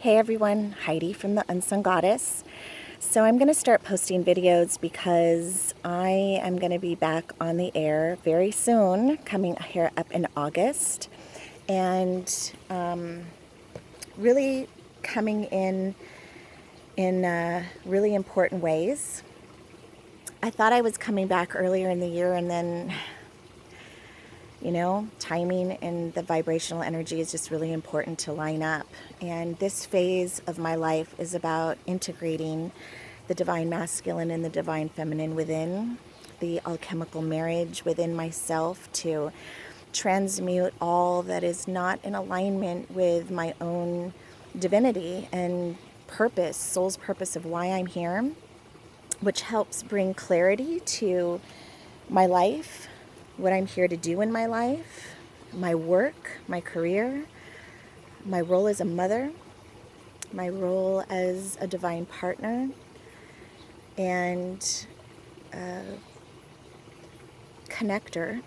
Hey everyone, Heidi from the Unsung Goddess. So I'm going to start posting videos because I am going to be back on the air very soon, coming here up in August, and really coming in really important ways. I thought I was coming back earlier in the year, and then timing and the vibrational energy is just really important to line up. And this phase of my life is about integrating the divine masculine and the divine feminine within the alchemical marriage within myself to transmute all that is not in alignment with my own divinity and purpose, soul's purpose of why I'm here, which helps bring clarity to my life, what I'm here to do in my life, my work, my career, my role as a mother, my role as a divine partner, and a connector,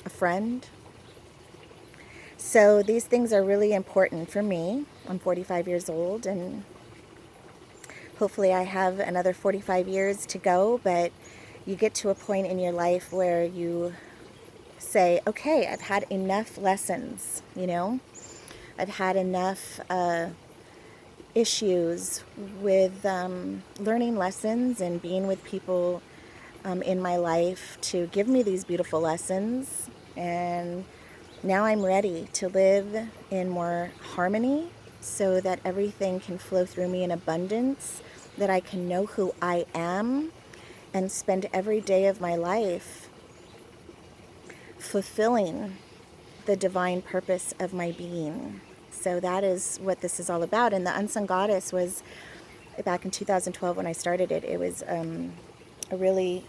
a friend. So these things are really important for me. I'm 45 years old, and hopefully I have another 45 years to go, but you get to a point in your life where you say, okay, I've had enough lessons, I've had enough issues with learning lessons and being with people in my life to give me these beautiful lessons. And now I'm ready to live in more harmony so that everything can flow through me in abundance, that I can know who I am and spend every day of my life fulfilling the divine purpose of my being. So that is what this is all about. And the Unsung Goddess was back in 2012 when I started it. It was a really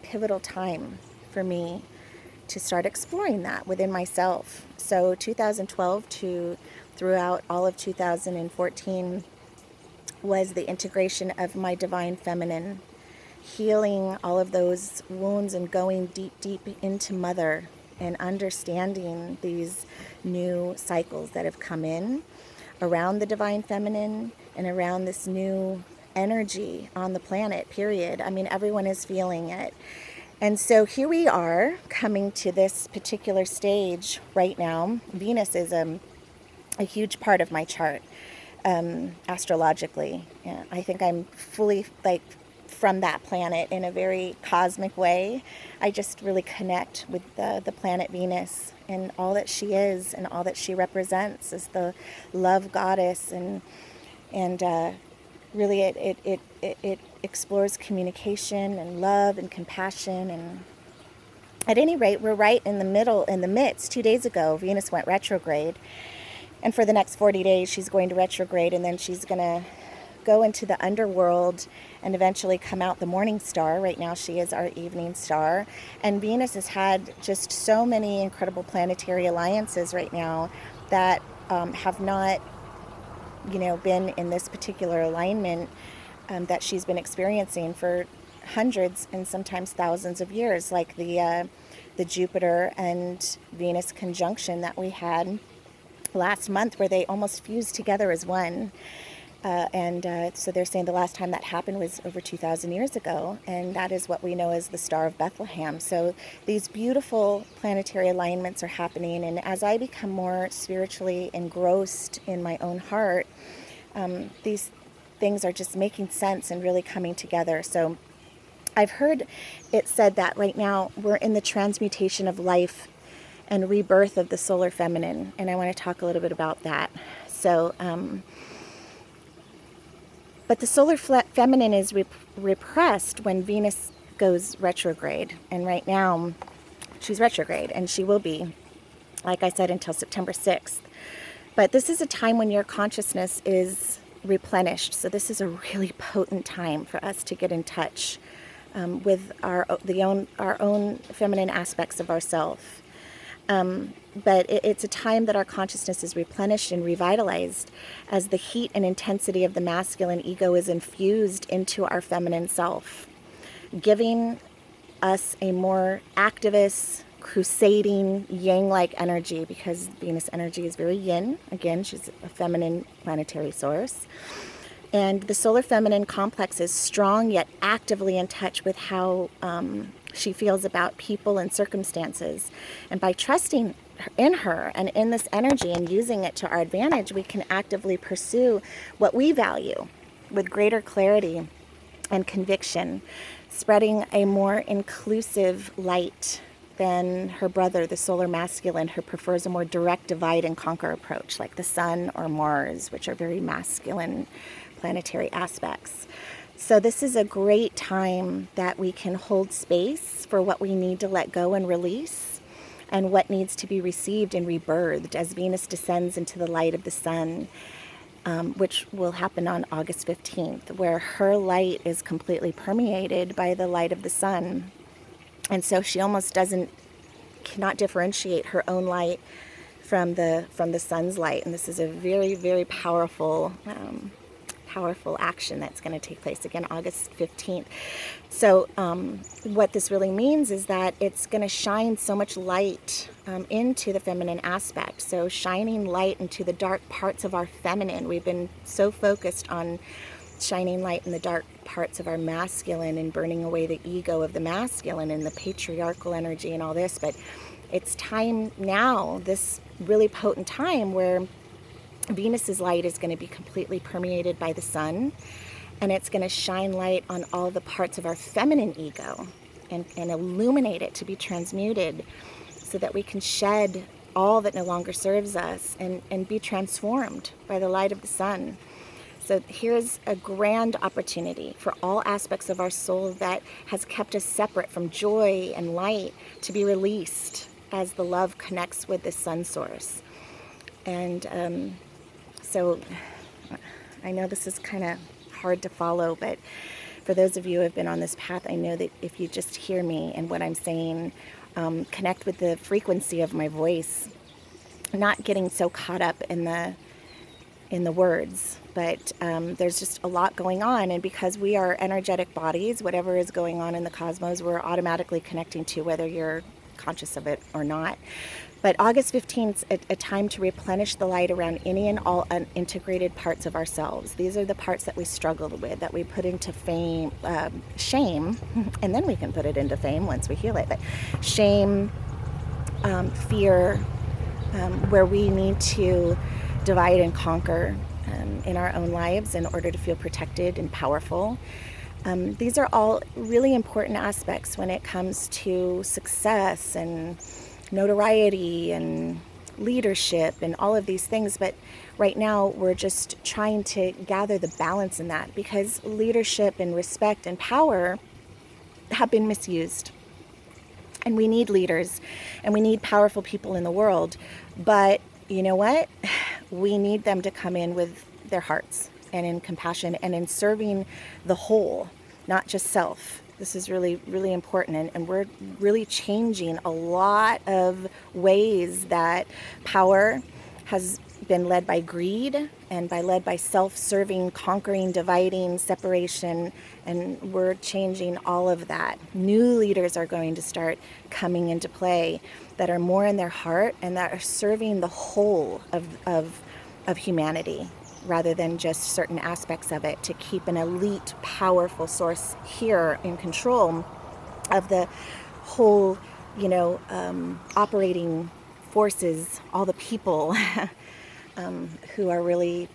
pivotal time for me to start exploring that within myself. So 2012 to throughout all of 2014 was the integration of my divine feminine, healing all of those wounds and going deep, deep into mother and understanding these new cycles that have come in around the divine feminine and around this new energy on the planet, period. I mean, everyone is feeling it. And so here we are coming to this particular stage right now. Venus is a huge part of my chart, astrologically. Yeah, I think I'm fully from that planet in a very cosmic way. I just really connect with the planet Venus and all that she is and all that she represents as the love goddess, and really it explores communication and love and compassion. And at any rate, we're right in the midst. 2 days ago, Venus went retrograde, and for the next 40 days she's going to retrograde, and then she's going to go into the underworld and eventually come out the morning star. Right now she is our evening star. And Venus has had just so many incredible planetary alliances right now that have not, been in this particular alignment that she's been experiencing for hundreds and sometimes thousands of years, like the Jupiter and Venus conjunction that we had last month, where they almost fused together as one. So they're saying the last time that happened was over 2,000 years ago, and that is what we know as the Star of Bethlehem. So these beautiful planetary alignments are happening, and as I become more spiritually engrossed in my own heart, these things are just making sense and really coming together. So I've heard it said that right now we're in the transmutation of life and rebirth of the solar feminine, and I want to talk a little bit about that. So but the solar feminine is repressed when Venus goes retrograde. And right now, she's retrograde, and she will be, like I said, until September 6th. But this is a time when your consciousness is replenished. So this is a really potent time for us to get in touch with our own feminine aspects of ourselves. But it's a time that our consciousness is replenished and revitalized as the heat and intensity of the masculine ego is infused into our feminine self, giving us a more activist, crusading yang-like energy, because Venus energy is very yin. Again, she's a feminine planetary source. And the solar feminine complex is strong yet actively in touch with how she feels about people and circumstances. And by trusting in her and in this energy and using it to our advantage, we can actively pursue what we value with greater clarity and conviction, spreading a more inclusive light than her brother, the solar masculine, who prefers a more direct divide and conquer approach, like the Sun or Mars, which are very masculine planetary aspects. So this is a great time that we can hold space for what we need to let go and release, and what needs to be received and rebirthed as Venus descends into the light of the Sun, which will happen on August 15th, where her light is completely permeated by the light of the Sun. And so she almost cannot differentiate her own light from the Sun's light. And this is a very, very powerful action that's going to take place again August 15th. So what this really means is that it's going to shine so much light into the feminine aspect. So shining light into the dark parts of our feminine. We've been so focused on shining light in the dark parts of our masculine and burning away the ego of the masculine and the patriarchal energy and all this, but it's time now, this really potent time, where Venus's light is going to be completely permeated by the Sun, and it's going to shine light on all the parts of our feminine ego and illuminate it to be transmuted, so that we can shed all that no longer serves us and be transformed by the light of the Sun. So here's a grand opportunity for all aspects of our soul that has kept us separate from joy and light to be released as the love connects with the Sun source. And so I know this is kind of hard to follow, but for those of you who have been on this path, I know that if you just hear me and what I'm saying, connect with the frequency of my voice, not getting so caught up in the words, but there's just a lot going on, and because we are energetic bodies, whatever is going on in the cosmos, we're automatically connecting to, whether you're conscious of it or not. But August 15th is a time to replenish the light around any and all unintegrated parts of ourselves. These are the parts that we struggled with, that we put into shame, and then we can put it into fame once we heal it. But shame, fear, where we need to divide and conquer in our own lives in order to feel protected and powerful. These are all really important aspects when it comes to success and notoriety and leadership and all of these things. But right now we're just trying to gather the balance in that, because leadership and respect and power have been misused. And we need leaders and we need powerful people in the world. But you know what? We need them to come in with their hearts and in compassion and in serving the whole, not just self. This is really, really important. And we're really changing a lot of ways that power has been led by greed and led by self-serving, conquering, dividing, separation, and we're changing all of that. New leaders are going to start coming into play that are more in their heart and that are serving the whole of humanity, rather than just certain aspects of it, to keep an elite, powerful source here in control of the whole, operating forces, all the people who are really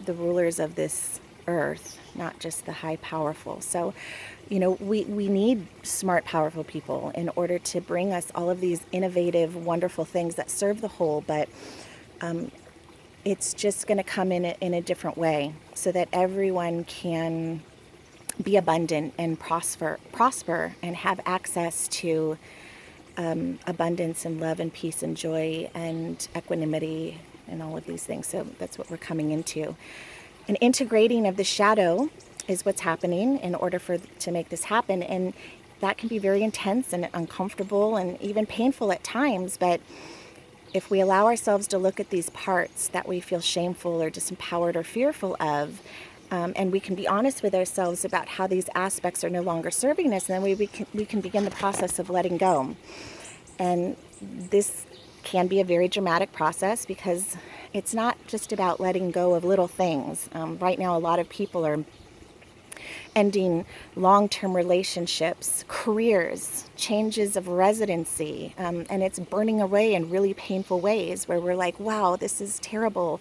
the rulers of this earth, not just the high powerful. So, we need smart, powerful people in order to bring us all of these innovative, wonderful things that serve the whole, but it's just going to come in a different way, so that everyone can be abundant and prosper and have access to abundance and love and peace and joy and equanimity and all of these things. So that's what we're coming into. An integrating of the shadow is what's happening in order to make this happen. And that can be very intense and uncomfortable and even painful at times. But if we allow ourselves to look at these parts that we feel shameful or disempowered or fearful of, and we can be honest with ourselves about how these aspects are no longer serving us, and then we can begin the process of letting go. And this can be a very dramatic process because it's not just about letting go of little things. Right now, a lot of people are ending long-term relationships, careers, changes of residency, and it's burning away in really painful ways where we're like, wow, this is terrible.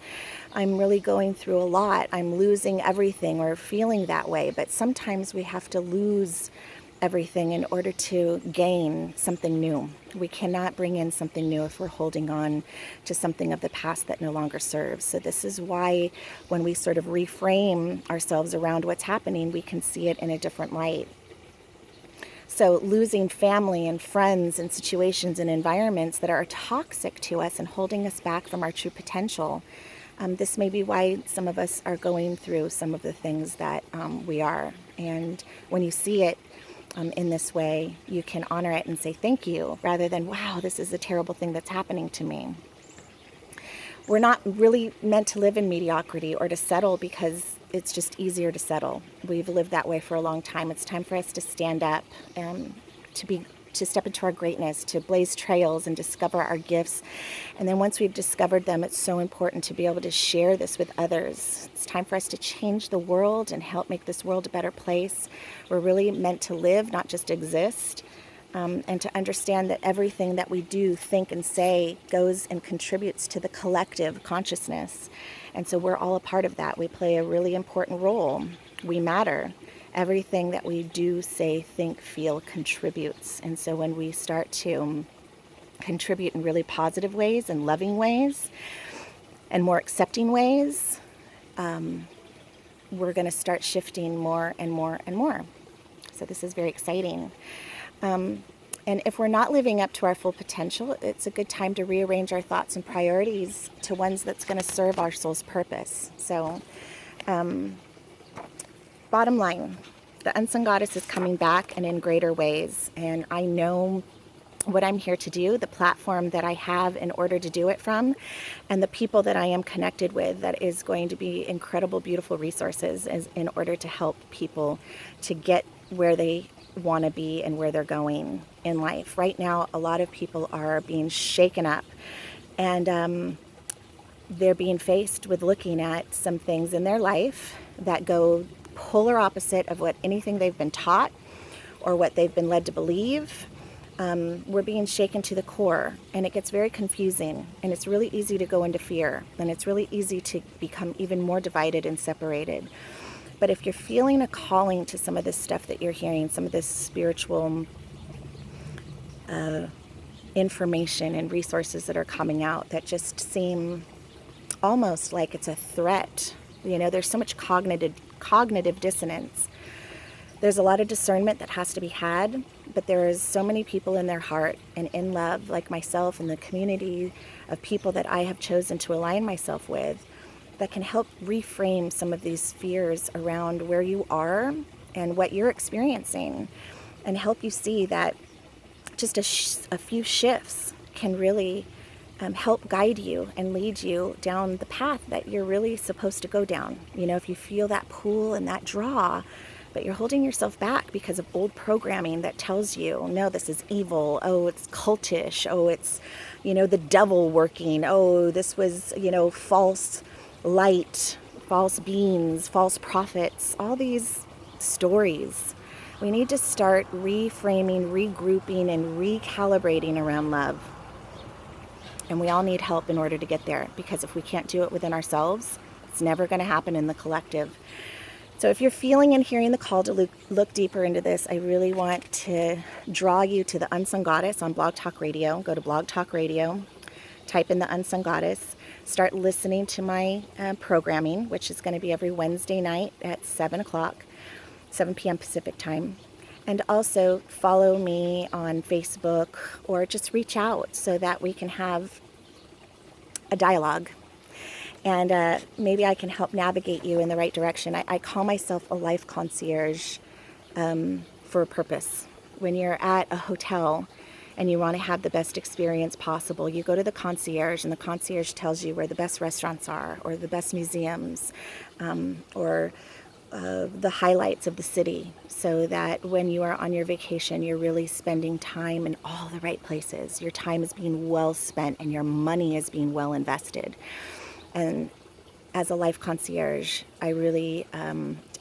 I'm really going through a lot. I'm losing everything, or feeling that way. But sometimes we have to lose everything in order to gain something new. We cannot bring in something new if we're holding on to something of the past that no longer serves. So this is why when we sort of reframe ourselves around what's happening, we can see it in a different light. So losing family and friends and situations and environments that are toxic to us and holding us back from our true potential. This may be why some of us are going through some of the things that we are. And when you see it in this way, you can honor it and say thank you, rather than, wow, this is a terrible thing that's happening to me. We're not really meant to live in mediocrity or to settle because it's just easier to settle. We've lived that way for a long time. It's time for us to stand up, to step into our greatness, to blaze trails and discover our gifts. And then once we've discovered them, it's so important to be able to share this with others. It's time for us to change the world and help make this world a better place. We're really meant to live, not just exist. And to understand that everything that we do, think, and say goes and contributes to the collective consciousness. And so we're all a part of that. We play a really important role. We matter. Everything that we do, say, think, feel contributes. And so when we start to contribute in really positive ways and loving ways and more accepting ways, we're going to start shifting more and more and more. So this is very exciting. And if we're not living up to our full potential, it's a good time to rearrange our thoughts and priorities to ones that's going to serve our soul's purpose. So, bottom line, the Unsung Goddess is coming back and in greater ways. And I know what I'm here to do, the platform that I have in order to do it from, and the people that I am connected with, that is going to be incredible, beautiful resources in order to help people to get where they want to be and where they're going in life. Right now, a lot of people are being shaken up, and they're being faced with looking at some things in their life that go polar opposite of what anything they've been taught or what they've been led to believe. We're being shaken to the core, and it gets very confusing, and it's really easy to go into fear, and it's really easy to become even more divided and separated. But if you're feeling a calling to some of this stuff that you're hearing, some of this spiritual information and resources that are coming out that just seem almost like it's a threat, there's so much cognitive dissonance. There's a lot of discernment that has to be had, but there is so many people in their heart and in love, like myself, and the community of people that I have chosen to align myself with, that can help reframe some of these fears around where you are and what you're experiencing, and help you see that just a few shifts can really help guide you and lead you down the path that you're really supposed to go down. If you feel that pull and that draw, but you're holding yourself back because of old programming that tells you, no, this is evil. Oh, it's cultish. Oh, it's, the devil working. Oh, this was, false light, false beings, false prophets, all these stories. We need to start reframing, regrouping, and recalibrating around love. And we all need help in order to get there, because if we can't do it within ourselves, it's never going to happen in the collective. So if you're feeling and hearing the call to look deeper into this, I really want to draw you to the Unsung Goddess on Blog Talk Radio. Go to Blog Talk Radio, type in the Unsung Goddess, start listening to my programming, which is going to be every Wednesday night at 7 p.m. Pacific time. And also follow me on Facebook, or just reach out so that we can have a dialogue. And maybe I can help navigate you in the right direction. I call myself a life concierge for a purpose. When you're at a hotel and you want to have the best experience possible, you go to the concierge, and the concierge tells you where the best restaurants are, or the best museums, or the highlights of the city, so that when you are on your vacation, you're really spending time in all the right places. Your time is being well spent and your money is being well invested. And as a life concierge, I really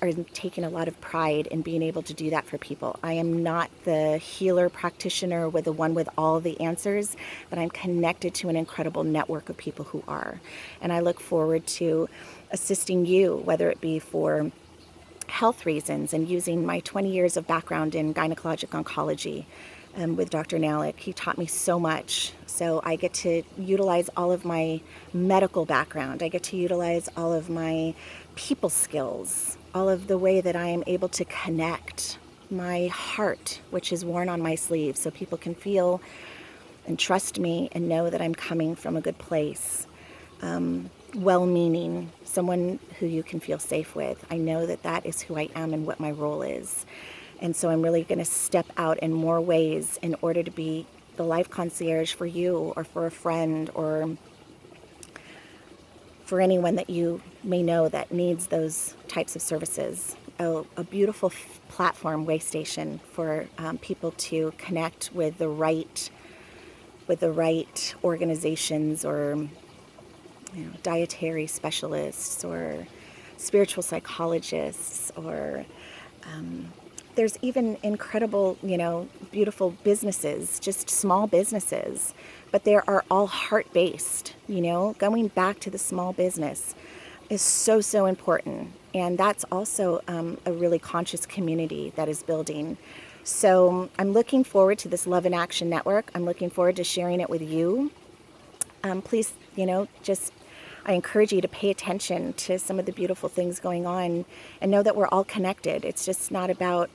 are taking a lot of pride in being able to do that for people. I am not the healer practitioner with the one with all the answers, but I'm connected to an incredible network of people who are. And I look forward to assisting you, whether it be for health reasons and using my 20 years of background in gynecologic oncology with Dr. Nalick. He taught me so much. So I get to utilize all of my medical background. I get to utilize all of my people skills, all of the way that I am able to connect my heart, which is worn on my sleeve, so people can feel and trust me and know that I'm coming from a good place. Well-meaning, someone who you can feel safe with. I know that that is who I am and what my role is. And so I'm really going to step out in more ways in order to be the life concierge for you or for a friend or for anyone that you may know that needs those types of services. A beautiful platform, Waystation, for people to connect with the right organizations or dietary specialists or spiritual psychologists, or there's even incredible, beautiful businesses, just small businesses, but they are all heart-based. Going back to the small business is so, so important. And that's also a really conscious community that is building. So I'm looking forward to this Love in Action Network. I'm looking forward to sharing it with you. Please, I encourage you to pay attention to some of the beautiful things going on and know that we're all connected. It's just not about,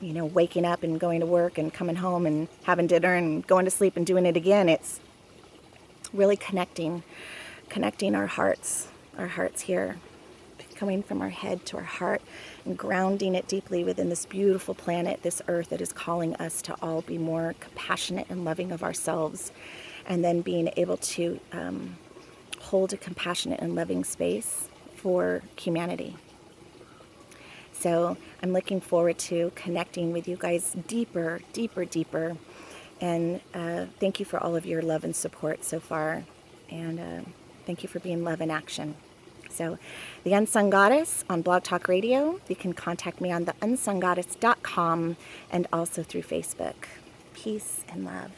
waking up and going to work and coming home and having dinner and going to sleep and doing it again. It's really connecting our hearts here, coming from our head to our heart and grounding it deeply within this beautiful planet, this earth that is calling us to all be more compassionate and loving of ourselves, and then being able to hold a compassionate and loving space for humanity. So I'm looking forward to connecting with you guys deeper. And thank you for all of your love and support so far. And thank you for being love in action. So The Unsung Goddess on Blog Talk Radio. You can contact me on theunsunggoddess.com and also through Facebook. Peace and love.